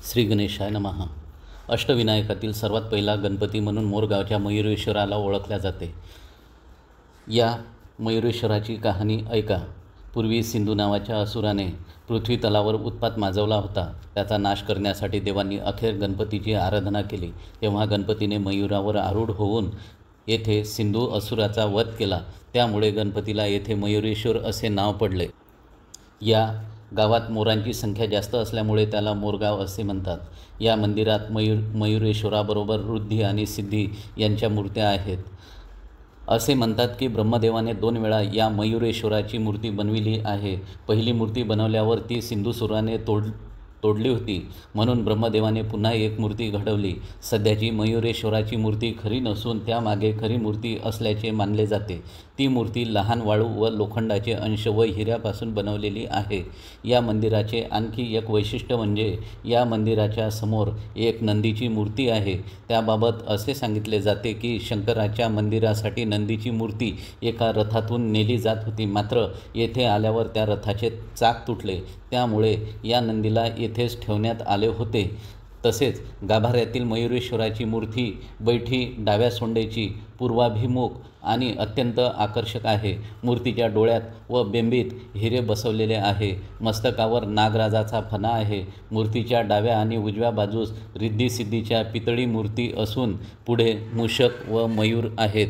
श्री गणेशाय नमः. अष्टविनायकातील सर्वात पहिला गणपती म्हणून मोरगावच्या मयुरेश्वराला ओळखल्या जाते. या मयुरेश्वराची कहाणी ऐका. पूर्वी सिंधू नावाच्या असुराने पृथ्वी तलावर उत्पात माजवला होता. त्याचा नाश करण्यासाठी देवांनी अखेर गणपतीची आराधना केली. तेव्हा गणपतीने मयुरावर आरूढ होऊन येथे सिंधू असुराचा वध केला. त्यामुळे गणपतीला येथे मयुरेश्वर असे नाव पडले. या गावात मोरांची संख्या जास्त असल्यामुळे त्याला मोरगाव असे म्हणतात. या मंदिरात मयुरेश्वराबरोबर ऋद्धी आणि सिद्धी यांच्या मूर्त्या आहेत. असे म्हणतात की ब्रह्मदेवाने 2 वेळा या मयुरेश्वराची मूर्ती बनविली आहे. पहिली मूर्ती बनवल्यावर ती सिंधुसुराने तोडली होती, म्हणून ब्रह्मदेवाने पुन्हा एक मूर्ती घडवली. सध्याची मयुरेश्वराची मूर्ती खरी नसून त्यामागे खरी मूर्ती असल्याचे मानले जाते. ती मूर्ती लहान वाळू व लोखंडाचे अंश व हिऱ्यापासून बनवलेली आहे. या मंदिराचे आणखी एक वैशिष्ट्य म्हणजे या मंदिराच्या समोर एक नंदीची मूर्ती आहे. त्याबाबत असे सांगितले जाते की शंकराच्या मंदिरासाठी नंदीची मूर्ती एका रथातून नेली जात होती, मात्र येथे आल्यावर त्या रथाचे चाक तुटले. त्यामुळे या नंदीला येथेच ठेवण्यात आले होते. तसेच गाभाऱ्यातील मयुरेश्वराची मूर्ती बैठी डाव्या सोंडेची, पूर्वाभिमुख आणि अत्यंत आकर्षक आहे. मूर्तीच्या डोळ्यात व बेंबीत हिरे बसवलेले आहे. मस्तकावर नागराजाचा फणा आहे. मूर्तीच्या डाव्या आणि उजव्या बाजूस रिद्धी सिद्धीच्या पितळी मूर्ती असून पुढे मूषक व मयूर आहेत.